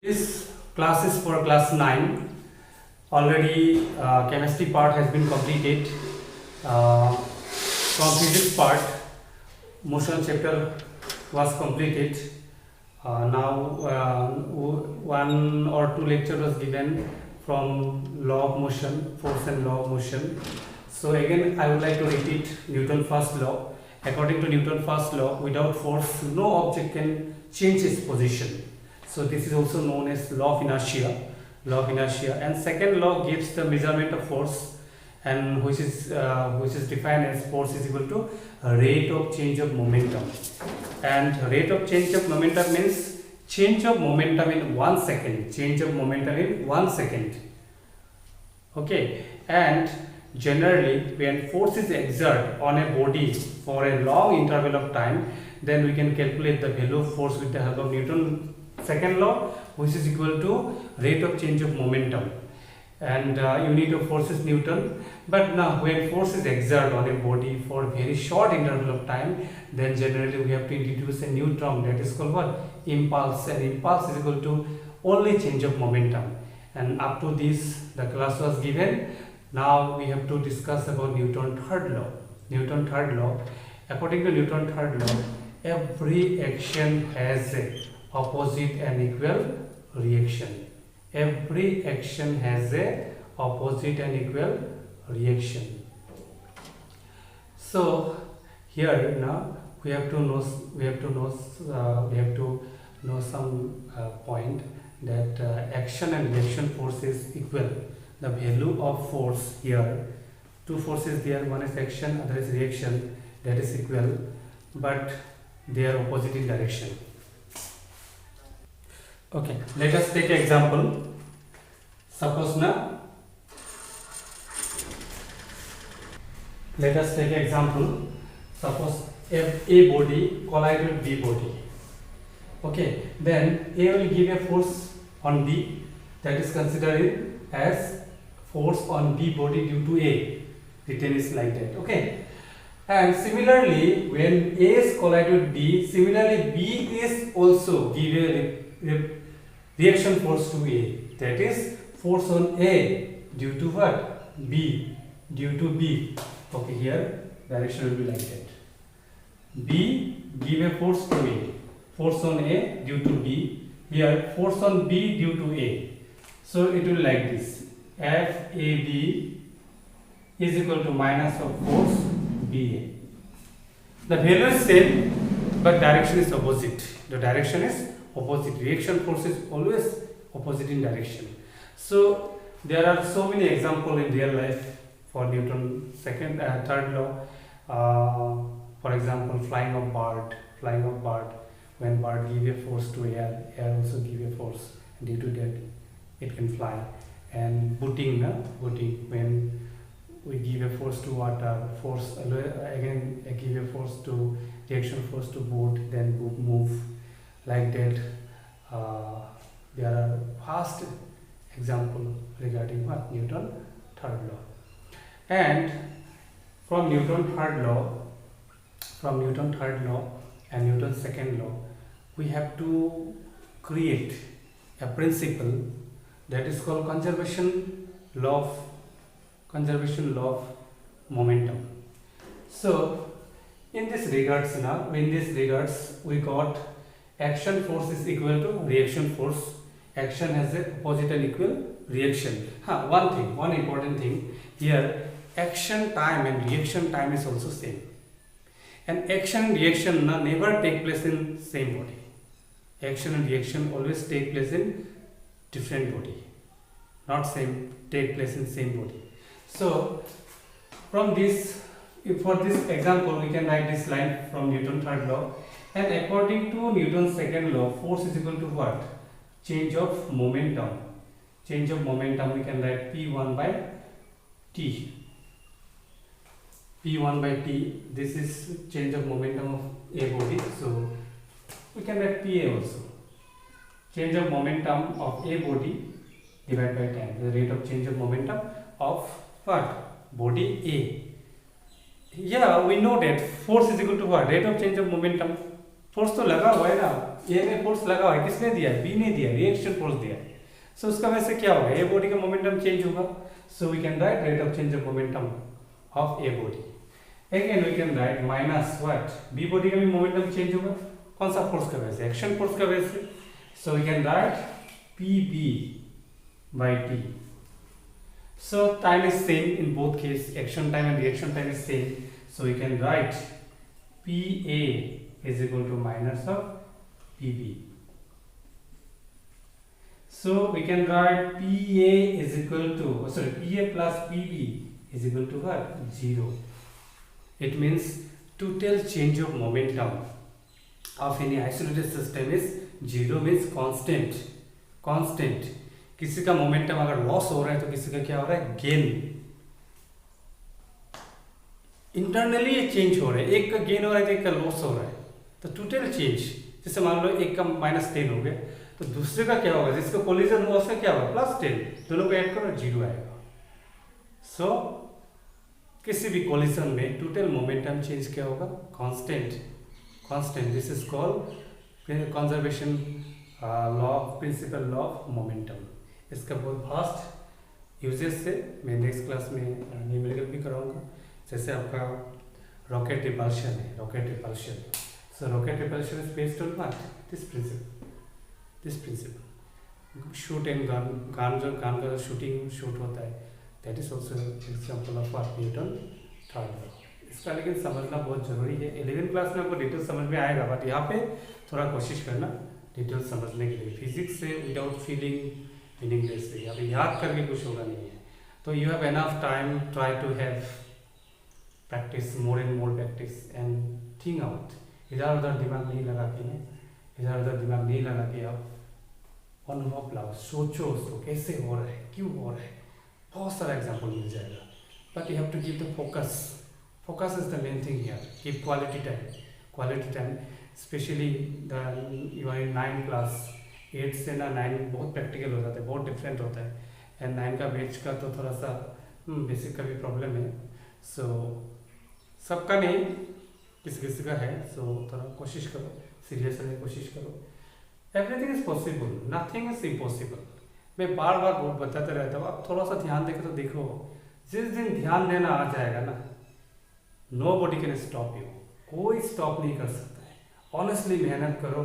This class is for class 9. Already chemistry part has been completed. From physics part, motion chapter was completed. Now one or two lecture was given from law of motion, force and law of motion. So again I would like to repeat Newton's first law. According to Newton's first law, without force no object can change its position. So this is also known as law of inertia. And second law gives the measurement of force, and which is defined as force is equal to rate of change of momentum. And rate of change of momentum means change of momentum in 1 second. Change of momentum in 1 second. Okay, and generally when force is exerted on a body for a long interval of time, then we can calculate the value of force with the help of Newton's second law, which is equal to rate of change of momentum, and unit of force is Newton. But now when force is exerted on a body for a very short interval of time, then generally we have to introduce a new term, that is called what? Impulse. And impulse is equal to only change of momentum. And up to this the class was given. Now we have to discuss about Newton's third law. Newton's third law. According to Newton's third law, every action has a opposite and equal reaction. Every action has a opposite and equal reaction. So here now we have to know some point that action and reaction force is equal. The value of force here, two forces there, one is action, other is reaction, that is equal, but they are opposite in direction. Okay, let us take an example. Suppose now, let us take an example. Suppose if A body collide with B body. Okay, then A will give a force on B, that is considered as force on B body due to A. Written is like that. Okay. And similarly, when A is collide with B, similarly B is also give a reaction force to A, that is force on A due to what? B, due to B. Okay, here direction will be like that. B give a force to A, force on A due to B. Here force on B due to A. So it will like this: FAB is equal to minus of force BA. The value is same, but direction is opposite. The direction is opposite. Reaction force is always opposite in direction. So there are so many examples in real life for Newton's third law. For example, flying of bird. When bird give a force to air also give a force. Due to that, it can fly. And booting, when we give a force to water, again give a force to reaction force to boat, then boat move. Like that, there are vast examples regarding what? Newton's third law. And from Newton's third law and Newton's second law, we have to create a principle that is called conservation law of momentum. So in this regards we got action force is equal to reaction force. Action has a opposite and equal reaction. One important thing here, action time and reaction time is also same. And action and reaction never take place in same body. Action and reaction always take place in different body, not take place in same body. So from this, for this example, we can write this line from Newton's third law. And according to Newton's second law, force is equal to what? Change of momentum. Change of momentum, we can write P1 by T. P1 by T, this is change of momentum of A body. So we can write PA also. Change of momentum of A body divided by time. The rate of change of momentum of what? Body A. Yeah, we know that force is equal to what? Rate of change of momentum. Force तो लगा हुआ है ना, ए में force लगा हुआ है, किसने दिया है, बी ने दिया है, रिएक्शन फोर्स दिया है। सो उसका वजह से क्या होगा, ए बॉडी का मोमेंटम चेंज होगा। So we can write rate of change of momentum of A body. Again we can write minus what, B body का भी मोमेंटम चेंज होगा, कौन सा फोर्स का वजह से, एक्शन फोर्स का वजह से। So we can write P B by T. So time is same in both case, action time and reaction time is same. So we can write PA is equal to minus of PB. So we can write PA is equal to, sorry, PA plus PB is equal to what? 0. It means total change of momentum of any isolated system is 0, means constant. Constant. किसी का momentum अगर loss हो रहा है तो किसी का क्या हो रहा है, गेन। इंटरनली ये चेंज हो रहा है, एक का गेन हो रहा है तो एक का लॉस हो रहा है, तो टोटल चेंज। जैसे मान लो एक का -10 हो गया तो दूसरे का क्या होगा, जिसका कोलिजन हुआ उसका क्या होगा, +10, दोनों को ऐड करो 0 आएगा। सो किसी भी कोलिजन में टोटल मोमेंटम चेंज क्या होगा, constant. Constant, this is called conservation law, principle law of momentum. इसका बहुत फास्ट यूजेस से मैं नेक्स्ट क्लास में न्यूमेरिकल भी कराऊंगा। जैसे आपका रॉकेट रिपल्शन है, rocket repulsion. So rocket repulsion is based on what, this principle. Shoot and gun, gun का शूट होता है, that is also example of what, Newton third law. इसका लेकिन समझना बहुत जरूरी है। 11th क्लास में आपको डिटेल समझ में आएगा, बट यहाँ पे थोड़ा कोशिश करना डिटेल समझने के लिए। फिजिक्स से विदाउट फीलिंग मीनिंगलेस है, अभी याद करके कुछ होगा नहीं है। तो you have enough time, try to have practice, more and more practice and think out. इधर उधर दिमाग नहीं लगा के, इधर उधर दिमाग नहीं लगा के आप अनुभव लाओ, सोचो उसको कैसे हो रहा है, क्यों हो रहा है। बहुत सारा एग्जाम्पल मिल जाएगा, but you have to give the focus. Focus is the main thing here. Give quality time, specially you are in 9th class. 8 से ना 9 बहुत प्रैक्टिकल हो जाता है, बहुत डिफरेंट होता है। एंड 9 का बैच का तो थोड़ा सा बेसिक का भी प्रॉब्लम है। सो सबका नहीं, किसी का है। सो थोड़ा कोशिश करो, सीरियस रहने की कोशिश करो। Everything is possible, nothing is impossible. मैं बार बार बहुत बताते रहता हूँ, आप थोड़ा सा ध्यान देकर तो देखो। जिस दिन ध्यान देना आ जाएगा ना, nobody can stop you, कोई स्टॉप नहीं कर सकता है। ऑनेस्टली मेहनत करो।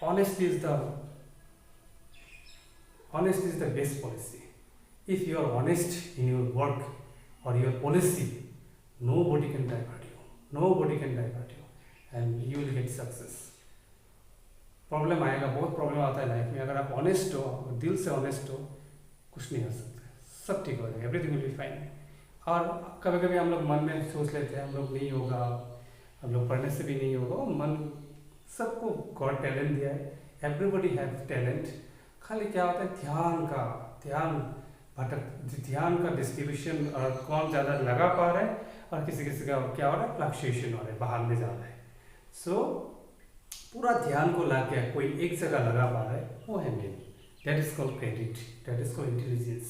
Honesty is the best policy. If you are honest in your work or your policy, nobody can divert you. Nobody can divert you, and you will get success. Problem आएगा, बहुत problem आता है life में। अगर आप honest हो, दिल से ऑनेस्ट हो, कुछ नहीं हो सकता, सब ठीक हो जाएगा, एवरीथिंग विल बी फाइन। और कभी कभी हम लोग मन में सोच लेते हैं हम लोग नहीं होगा, हम लोग पढ़ने से भी नहीं होगा। मन, सबको गॉड टैलेंट दिया है, एवरीबॉडी हैव टैलेंट। खाली क्या होता है, ध्यान का डिस्ट्रीब्यूशन, और कौन ज़्यादा लगा पा रहा है और किसी का क्या हो रहा है, फ्लक्चुएशन हो रहा है, बाहर में जा रहा है। सो पूरा ध्यान को ला के कोई एक जगह लगा पा रहा है, वो है main. That is called credit, that is called intelligence.